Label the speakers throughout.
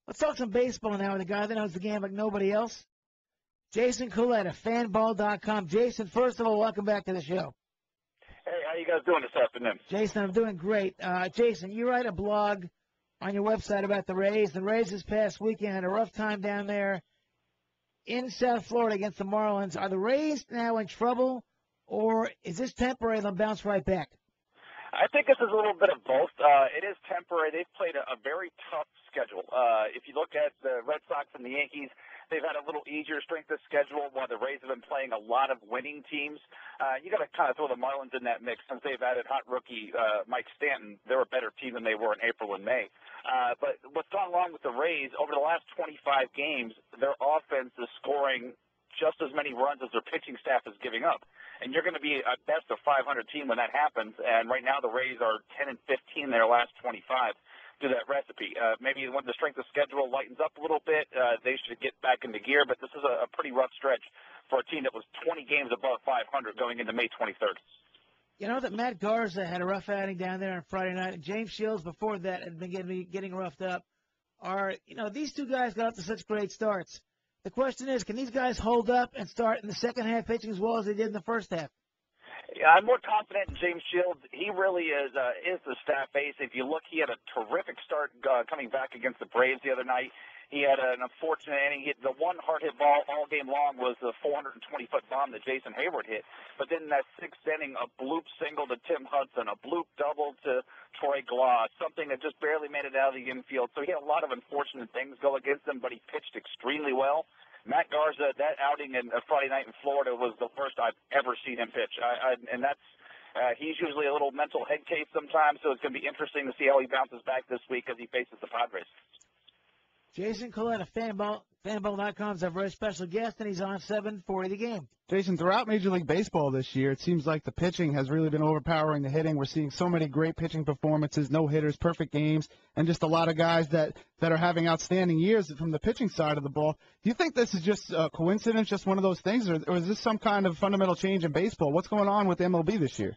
Speaker 1: Let's talk some baseball now with a guy that knows the game like nobody else. Jason Collette of fanball.com. Jason, first of all, welcome back to the show.
Speaker 2: Hey, how you guys doing this afternoon?
Speaker 1: Jason, I'm doing great. Jason, you write a blog on your website about the Rays. The Rays this past weekend had a rough time down there in South Florida against the Marlins. Are the Rays now in trouble, or is this temporary and they'll bounce right back?
Speaker 2: I think this is a little bit of both. It is temporary. They've played a very tough schedule. If you look at the Red Sox and the Yankees, they've had a little easier strength of schedule, while the Rays have been playing a lot of winning teams. You got to kind of throw the Marlins in that mix since they've added hot rookie Mike Stanton. They're a better team than they were in April and May. But what's gone wrong with the Rays, over the last 25 games, their offense is scoring just as many runs as their pitching staff is giving up. And you're going to be at best a 500 team when that happens. And right now the Rays are 10-15 in their last 25 to that recipe. Maybe when the strength of schedule lightens up a little bit, they should get back into gear. But this is a pretty rough stretch for a team that was 20 games above 500 going into May 23rd.
Speaker 1: You know that Matt Garza had a rough outing down there on Friday night, and James Shields before that had been getting roughed up. These two guys got off to such great starts. The question is, can these guys hold up and start in the second half pitching as well as they did in the first half?
Speaker 2: Yeah, I'm more confident in James Shields. He really is the staff ace. If you look, he had a terrific start coming back against the Braves the other night. He had an unfortunate inning. The one hard-hit ball all game long was the 420-foot bomb that Jason Hayward hit. But then in that sixth inning, a bloop single to Tim Hudson, a bloop double to Troy Glaus, something that just barely made it out of the infield. So he had a lot of unfortunate things go against him, but he pitched extremely well. Matt Garza, that outing in Friday night in Florida was the worst I've ever seen him pitch. He's usually a little mental head case sometimes, so it's going to be interesting to see how he bounces back this week as he faces the Padres.
Speaker 1: Jason Collette of fanball.com is our very special guest, and he's on 740 The Game.
Speaker 3: Jason, throughout Major League Baseball this year, it seems like the pitching has really been overpowering the hitting. We're seeing so many great pitching performances, no hitters, perfect games, and just a lot of guys that are having outstanding years from the pitching side of the ball. Do you think this is just a coincidence, just one of those things, or is this some kind of fundamental change in baseball? What's going on with MLB this year?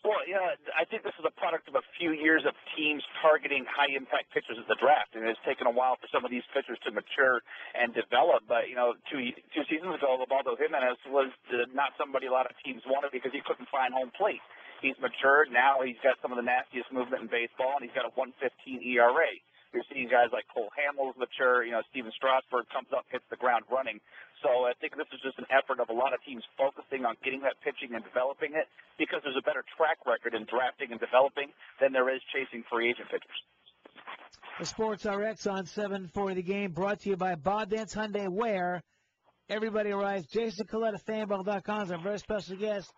Speaker 2: Well, yeah, I think this is a product of a few years of teams targeting high-impact pitchers at the draft, and it's taken a while for some of these pitchers to mature and develop. But, two seasons ago, Ubaldo Jimenez was not somebody a lot of teams wanted because he couldn't find home plate. He's matured. Now he's got some of the nastiest movement in baseball, and he's got a 1.15 ERA. You're seeing guys like Cole Hamels mature. Steven Strasburg comes up, hits the ground running. So I think this is just an effort of a lot of teams focusing on getting that pitching and developing it because there's a better track record in drafting and developing than there is chasing free agent pitchers.
Speaker 1: The Sports RX on 740 The Game, brought to you by Bob Dance Hyundai, where everybody arrives. Jason Collette of fanball.com is our very special guest.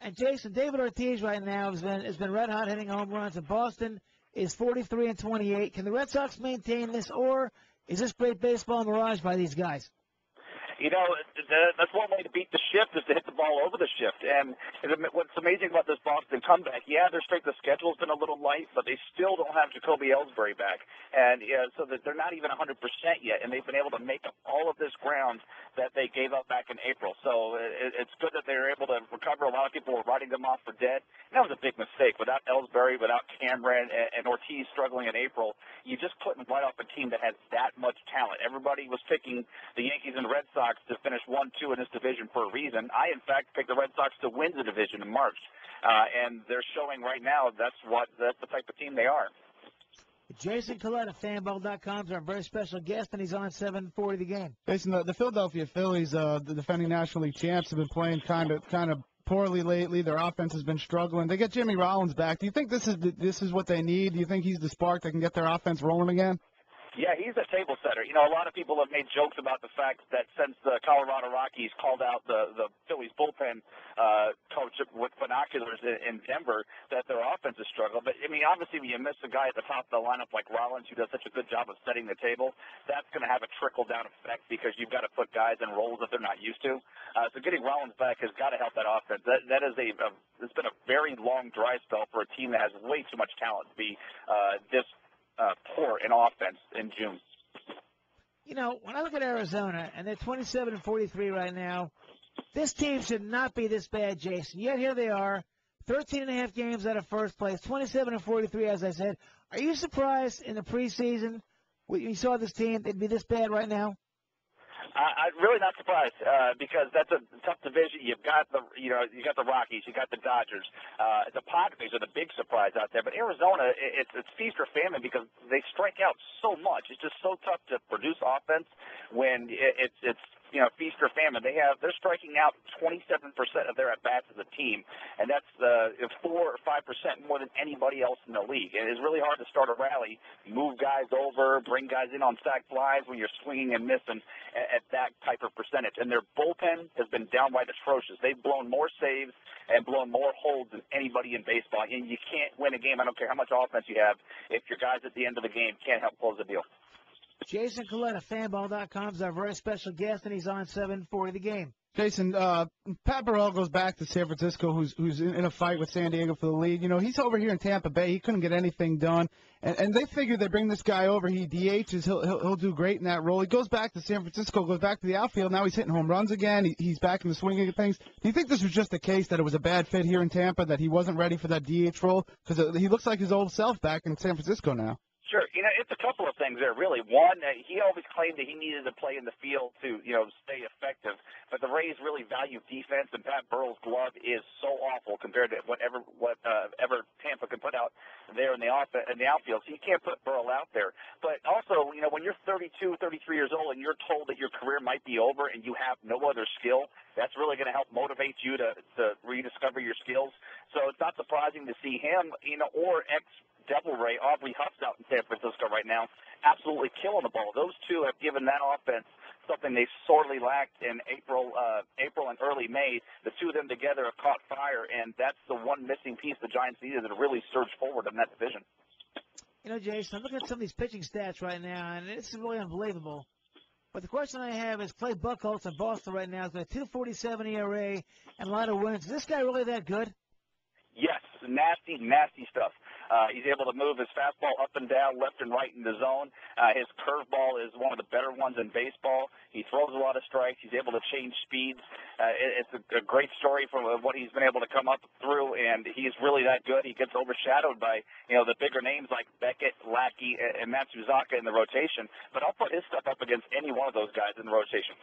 Speaker 1: And Jason, David Ortiz right now has been red hot hitting home runs, and Boston is 43-28. Can the Red Sox maintain this, or is this great baseball mirage by these guys?
Speaker 2: That's one way to beat the shift is to hit the ball over the shift. And what's amazing about this Boston comeback, their strength of schedule has been a little light, but they still don't have Jacoby Ellsbury back. And so that they're not even 100% yet, and they've been able to make up all of this ground that they gave up back in April. So it's good that they're able to recover. A lot of people were writing them off for dead. And that was a big mistake. Without Ellsbury, without Cameron, and Ortiz struggling in April, you just couldn't write off a team that had that much talent. Everybody was picking the Yankees and Red Sox to finish 1-2 in this division for a reason. I, in fact, picked the Red Sox to win the division in March. And they're showing right now that's the type of team they are.
Speaker 1: Jason Collette of fanball.com is our very special guest, and he's on 740 The Game.
Speaker 3: Jason, the Philadelphia Phillies, the defending National League champs, have been playing kind of poorly lately. Their offense has been struggling. They get Jimmy Rollins back. Do you think this is what they need? Do you think he's the spark that can get their offense rolling again?
Speaker 2: Yeah, he's a table setter. A lot of people have made jokes about the fact that since the Colorado Rockies called out the Phillies bullpen coach with binoculars in Denver, that their offense has struggled. But, obviously when you miss a guy at the top of the lineup like Rollins, who does such a good job of setting the table, that's going to have a trickle-down effect because you've got to put guys in roles that they're not used to. So getting Rollins back has got to help that offense. That is it's been a very long dry spell for a team that has way too much talent to be this poor in offense in June.
Speaker 1: When I look at Arizona, and they're 27-43 right now, this team should not be this bad, Jason. Yet here they are, 13.5 games out of first place, 27-43, as I said. Are you surprised in the preseason when you saw this team, they'd be this bad right now?
Speaker 2: I'm really not surprised because that's a tough division. You got the Rockies, you got the Dodgers. The Padres are the big surprise out there, but Arizona, it's feast or famine because they strike out so much. It's just so tough to produce offense when it's feast or famine. They're striking out 27% of their at bats as a team, and that's 4 or 5% more than anybody else in the league. And it's really hard to start a rally, move guys over, bring guys in on sac flies when you're swinging and missing at that type of percentage. And their bullpen has been downright atrocious. They've blown more saves and blown more holds than anybody in baseball. And you can't win a game, I don't care how much offense you have, if your guys at the end of the game can't help close the deal.
Speaker 1: Jason Collette of Fanball.com is our very special guest, and he's on 740 The Game.
Speaker 3: Jason, Pat Burrell goes back to San Francisco, who's in a fight with San Diego for the lead. You know, he's over here in Tampa Bay. He couldn't get anything done, and they figured they bring this guy over. He DHs. He'll do great in that role. He goes back to San Francisco, goes back to the outfield. Now he's hitting home runs again. He's back in the swinging of things. Do you think this was just a case that it was a bad fit here in Tampa, that he wasn't ready for that DH role? Because he looks like his old self back in San Francisco now.
Speaker 2: Sure. It's a couple of things there, really. One, he always claimed that he needed to play in the field to, stay effective. But the Rays really value defense, and Pat Burrell's glove is so awful compared to whatever Tampa can put out there in the outfield. So you can't put Burrell out there. But also, when you're 32, 33 years old and you're told that your career might be over and you have no other skill, that's really going to help motivate you to rediscover your skills. So it's not surprising to see him, or Devil Ray, Aubrey Huff's out in San Francisco right now, absolutely killing the ball. Those two have given that offense something they sorely lacked in April and early May. The two of them together have caught fire, and that's the one missing piece the Giants needed to really surge forward in that division.
Speaker 1: Jason, I'm looking at some of these pitching stats right now, and it's really unbelievable. But the question I have is Clay Buchholz in Boston right now has got a 2.47 ERA and a lot of wins. Is this guy really that good?
Speaker 2: Yes, nasty, nasty stuff. He's able to move his fastball up and down, left and right in the zone. His curveball is one of the better ones in baseball. He throws a lot of strikes. He's able to change speeds. It's a great story from what he's been able to come up through, and he's really that good. He gets overshadowed by, the bigger names like Beckett, Lackey, and Matsuzaka in the rotation. But I'll put his stuff up against any one of those guys in the rotation.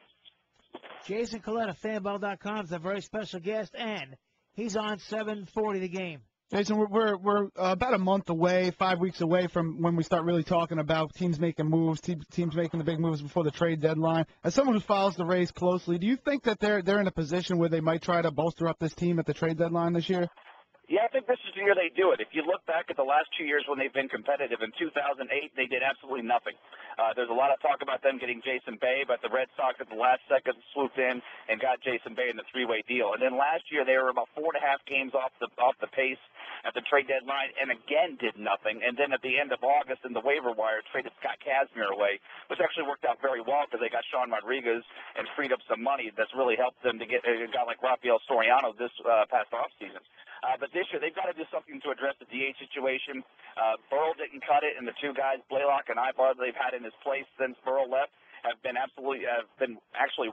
Speaker 1: Jason Collette of Fanball.com is a very special guest, and he's on 740 The Game.
Speaker 3: Jason, we're about a month away, 5 weeks away from when we start really talking about teams making moves, teams making the big moves before the trade deadline. As someone who follows the Rays closely, do you think that they're in a position where they might try to bolster up this team at the trade deadline this year?
Speaker 2: Yeah, I think this is the year they do it. If you look back at the last 2 years when they've been competitive, in 2008 they did absolutely nothing. There's a lot of talk about them getting Jason Bay, but the Red Sox at the last second swooped in and got Jason Bay in the three-way deal. And then last year they were about 4.5 games off the pace at the trade deadline and again did nothing. And then at the end of August in the waiver wire traded Scott Kazmir away, which actually worked out very well because they got Sean Rodriguez and freed up some money that's really helped them to get a guy like Rafael Soriano this past offseason. But this year, they've got to do something to address the DH situation. Burrell didn't cut it, and the two guys, Blaylock and Ibar, they've had in his place since Burrell left, have been actually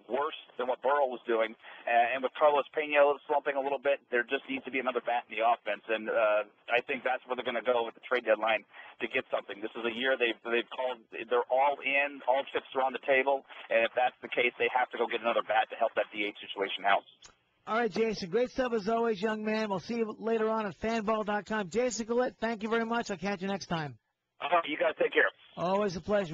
Speaker 2: worse than what Burrell was doing. And with Carlos Pena slumping a little bit, there just needs to be another bat in the offense. And I think that's where they're going to go with the trade deadline to get something. This is a year they've called, they're all in, all chips are on the table. And if that's the case, they have to go get another bat to help that DH situation out.
Speaker 1: All right, Jason. Great stuff as always, young man. We'll see you later on at fanball.com. Jason Collette, thank you very much. I'll catch you next time.
Speaker 2: You guys take care.
Speaker 1: Always a pleasure.